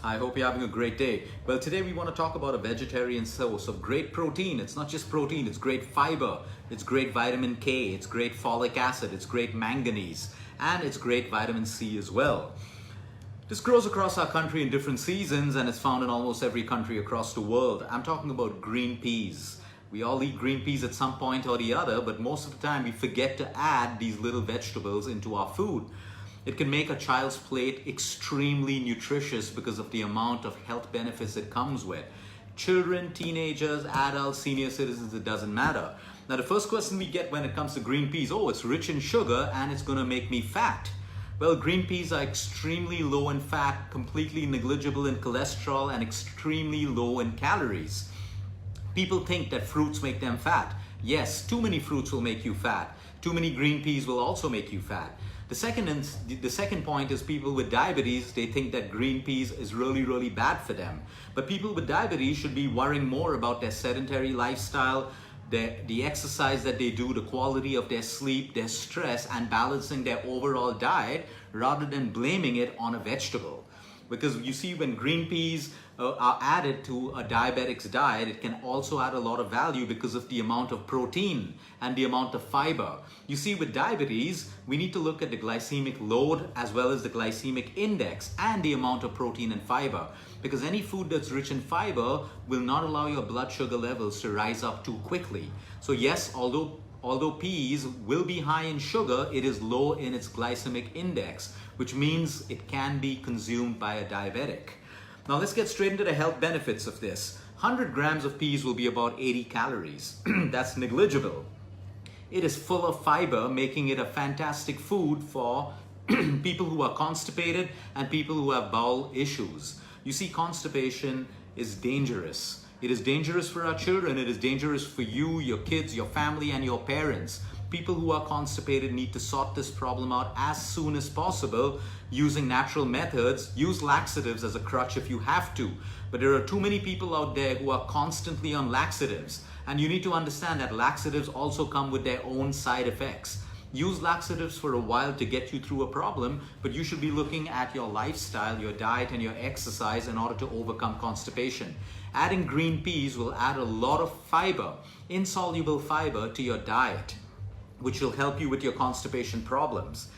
I hope you're having a great day. Well, today we want to talk about a vegetarian source of great protein. It's not just protein, it's great fiber, it's great vitamin K, it's great folic acid, it's great manganese, and it's great vitamin C as well. This grows across our country in different seasons and it's found in almost every country across the world. I'm talking about green peas. We all eat green peas at some point or the other, but most of the time we forget to add these little vegetables into our food. It can make a child's plate extremely nutritious because of the amount of health benefits it comes with. Children, teenagers, adults, senior citizens, it doesn't matter. Now the first question we get when it comes to green peas, it's rich in sugar and it's gonna make me fat. Well, green peas are extremely low in fat, completely negligible in cholesterol, and extremely low in calories. People think that fruits make them fat. Yes, too many fruits will make you fat. Too many green peas will also make you fat. The second point is people with diabetes, they think that green peas is really bad for them. But people with diabetes should be worrying more about their sedentary lifestyle, the exercise that they do, the quality of their sleep, their stress, and balancing their overall diet rather than blaming it on a vegetable. Because you see, when green peas are added to a diabetic's diet, it can also add a lot of value because of the amount of protein and the amount of fiber. You see, with diabetes, we need to look at the glycemic load as well as the glycemic index and the amount of protein and fiber. Because any food that's rich in fiber will not allow your blood sugar levels to rise up too quickly. So yes, although peas will be high in sugar, it is low in its glycemic index, which means it can be consumed by a diabetic. Now let's get straight into the health benefits of this. 100 grams of peas will be about 80 calories. That's negligible. It is full of fiber, making it a fantastic food for people who are constipated and people who have bowel issues. You see, constipation is dangerous. It is dangerous for our children. It is dangerous for you, your kids, your family, and your parents. People who are constipated need to sort this problem out as soon as possible using natural methods. Use laxatives as a crutch if you have to. But there are too many people out there who are constantly on laxatives. And you need to understand that laxatives also come with their own side effects. Use laxatives for a while to get you through a problem, but you should be looking at your lifestyle, your diet, and your exercise in order to overcome constipation. Adding green peas will add a lot of fiber, insoluble fiber, to your diet, which will help you with your constipation problems.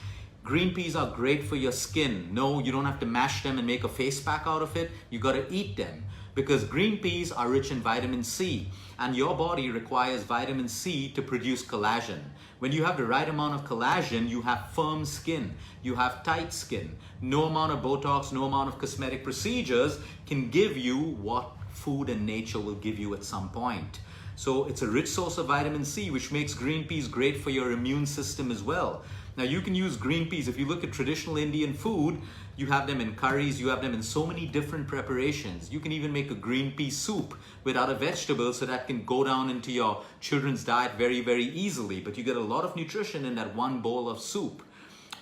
Green peas are great for your skin. No, you don't have to mash them and make a face pack out of it. You gotta eat them because green peas are rich in vitamin C and your body requires vitamin C to produce collagen. When you have the right amount of collagen, you have firm skin, you have tight skin. No amount of Botox, no amount of cosmetic procedures can give you what food and nature will give you at some point. So it's a rich source of vitamin C, which makes green peas great for your immune system as well. Now you can use green peas. If you look at traditional Indian food, you have them in curries, you have them in so many different preparations. You can even make a green pea soup with other vegetables so that can go down into your children's diet very easily. But you get a lot of nutrition in that one bowl of soup.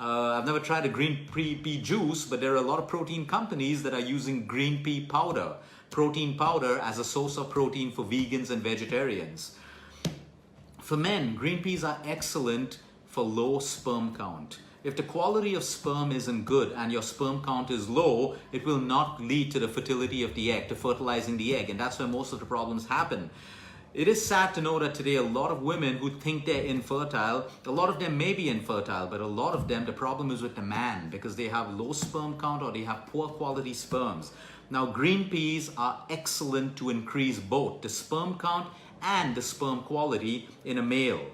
I've never tried a green pea juice, but there are a lot of protein companies that are using green pea powder, protein powder, as a source of protein for vegans and vegetarians. For men, green peas are excellent for low sperm count. If the quality of sperm isn't good and your sperm count is low, it will not lead to the fertility of the egg, to fertilizing the egg, and that's where most of the problems happen. It is sad to know that today a lot of women who think they're infertile, a lot of them may be infertile, but a lot of them, the problem is with the man because they have low sperm count or they have poor quality sperms. Now, green peas are excellent to increase both the sperm count and the sperm quality in a male.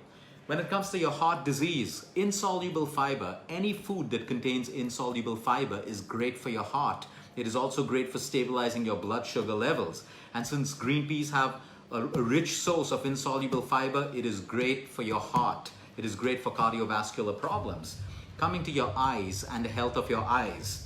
When it comes to your heart disease, insoluble fiber, any food that contains insoluble fiber is great for your heart. It is also great for stabilizing your blood sugar levels. And since green peas have a rich source of insoluble fiber, it is great for your heart. It is great for cardiovascular problems. Coming to your eyes and the health of your eyes.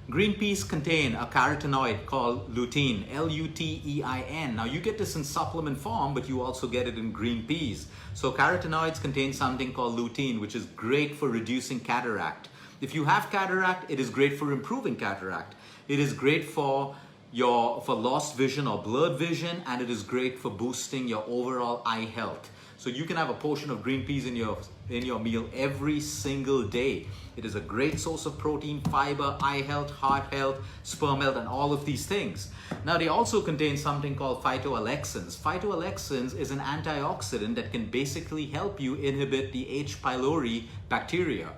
Green peas contain a carotenoid called lutein, L-U-T-E-I-N. Now you get this in supplement form, but you also get it in green peas. So carotenoids contain something called lutein, which is great for reducing cataract. If you have cataract, it is great for improving cataract. It is great for lost vision or blurred vision, and it is great for boosting your overall eye health. So you can have a portion of green peas in your in your meal every single day. It is a great source of protein, fiber, eye health, heart health, sperm health, and all of these things. Now, they also contain something called phytoalexins. Phytoalexins is an antioxidant that can basically help you inhibit the H. pylori bacteria.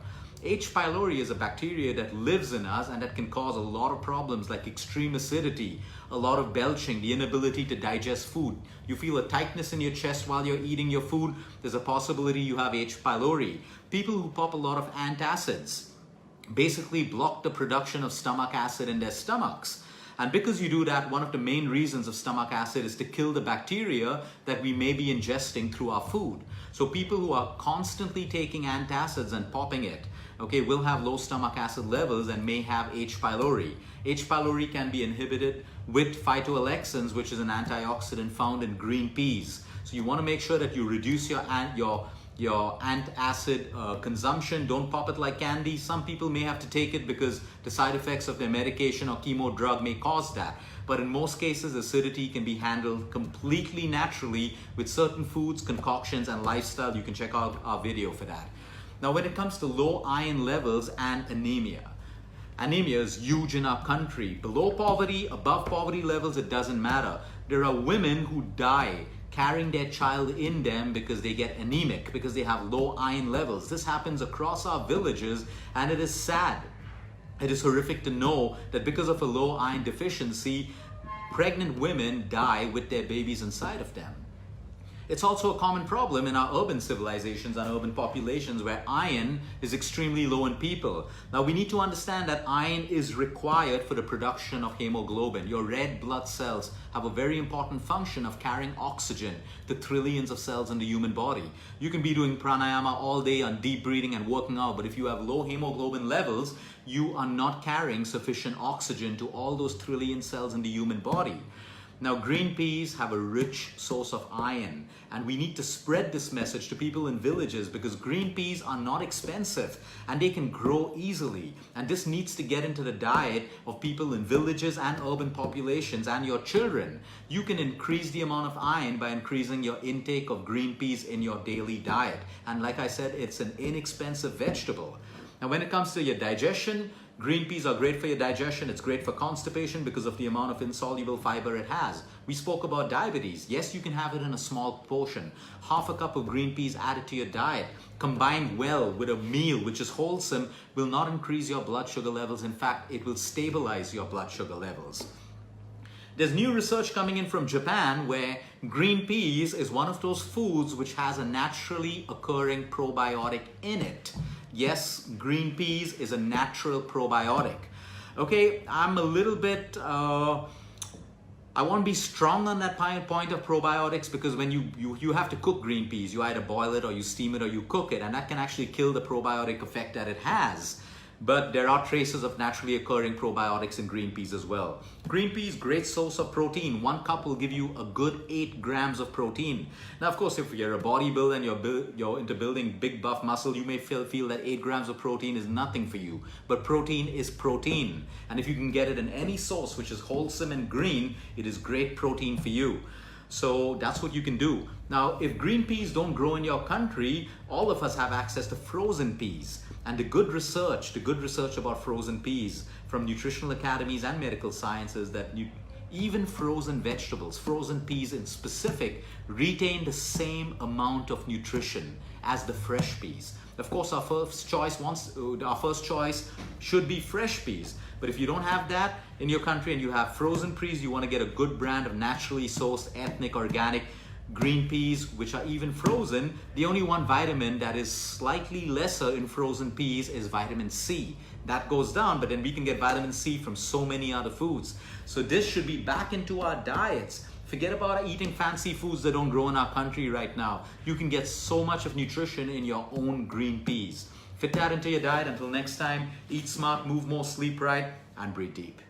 H. pylori is a bacteria that lives in us and that can cause a lot of problems like extreme acidity, a lot of belching, the inability to digest food. You feel a tightness in your chest while you're eating your food, there's a possibility you have H. pylori. People who pop a lot of antacids basically block the production of stomach acid in their stomachs. And because you do that, one of the main reasons of stomach acid is to kill the bacteria that we may be ingesting through our food. So people who are constantly taking antacids and popping it, okay, will have low stomach acid levels and may have H. pylori. H. pylori can be inhibited with phytoalexins, which is an antioxidant found in green peas. So you want to make sure that you reduce your antacid consumption. Don't pop it like candy. Some people may have to take it because the side effects of their medication or chemo drug may cause that. But in most cases, acidity can be handled completely naturally with certain foods, concoctions, and lifestyle. You can check out our video for that. Now, when it comes to low iron levels and anemia, anemia is huge in our country. Below poverty, above poverty levels, it doesn't matter. There are women who die carrying their child in them because they get anemic, because they have low iron levels. This happens across our villages, and it is sad. It is horrific to know that because of a low iron deficiency, pregnant women die with their babies inside of them. It's also a common problem in our urban civilizations and urban populations where iron is extremely low in people. Now, we need to understand that iron is required for the production of hemoglobin. Your red blood cells have a very important function of carrying oxygen to trillions of cells in the human body. You can be doing pranayama all day on deep breathing and working out, but if you have low hemoglobin levels, you are not carrying sufficient oxygen to all those trillion cells in the human body. Now, green peas have a rich source of iron, and we need to spread this message to people in villages because green peas are not expensive and they can grow easily. And this needs to get into the diet of people in villages and urban populations and your children. You can increase the amount of iron by increasing your intake of green peas in your daily diet. And like I said, it's an inexpensive vegetable. Now, when it comes to your digestion, green peas are great for your digestion. It's great for constipation because of the amount of insoluble fiber it has. We spoke about diabetes. Yes, you can have it in a small portion. Half a cup of green peas added to your diet, combined well with a meal which is wholesome, will not increase your blood sugar levels. In fact, it will stabilize your blood sugar levels. There's new research coming in from Japan where green peas is one of those foods which has a naturally occurring probiotic in it. Yes, green peas is a natural probiotic. Okay, I'm a little bit, I want to be strong on that point of probiotics because when you have to cook green peas, you either boil it or you steam it or you cook it, and that can actually kill the probiotic effect that it has. But there are traces of naturally occurring probiotics in green peas as well. Green peas, great source of protein. 1 cup will give you a good 8 grams of protein. Now, of course, if you're a bodybuilder and you're into building big buff muscle, you may feel that 8 grams of protein is nothing for you. But protein is protein. And if you can get it in any source which is wholesome and green, it is great protein for you. So that's what you can do. Now, if green peas don't grow in your country, all of us have access to frozen peas. And the good research about frozen peas from nutritional academies and medical sciences that even frozen vegetables, frozen peas in specific, retain the same amount of nutrition as the fresh peas. Of course, our first choice should be fresh peas. But if you don't have that in your country and you have frozen peas, you want to get a good brand of naturally sourced, ethnic, organic green peas, which are even frozen. The only one vitamin that is slightly lesser in frozen peas is vitamin C. That goes down, but then we can get vitamin C from so many other foods. So this should be back into our diets. Forget about eating fancy foods that don't grow in our country right now. You can get so much of nutrition in your own green peas. Fit that into your diet. Until next time, eat smart, move more, sleep right, and breathe deep.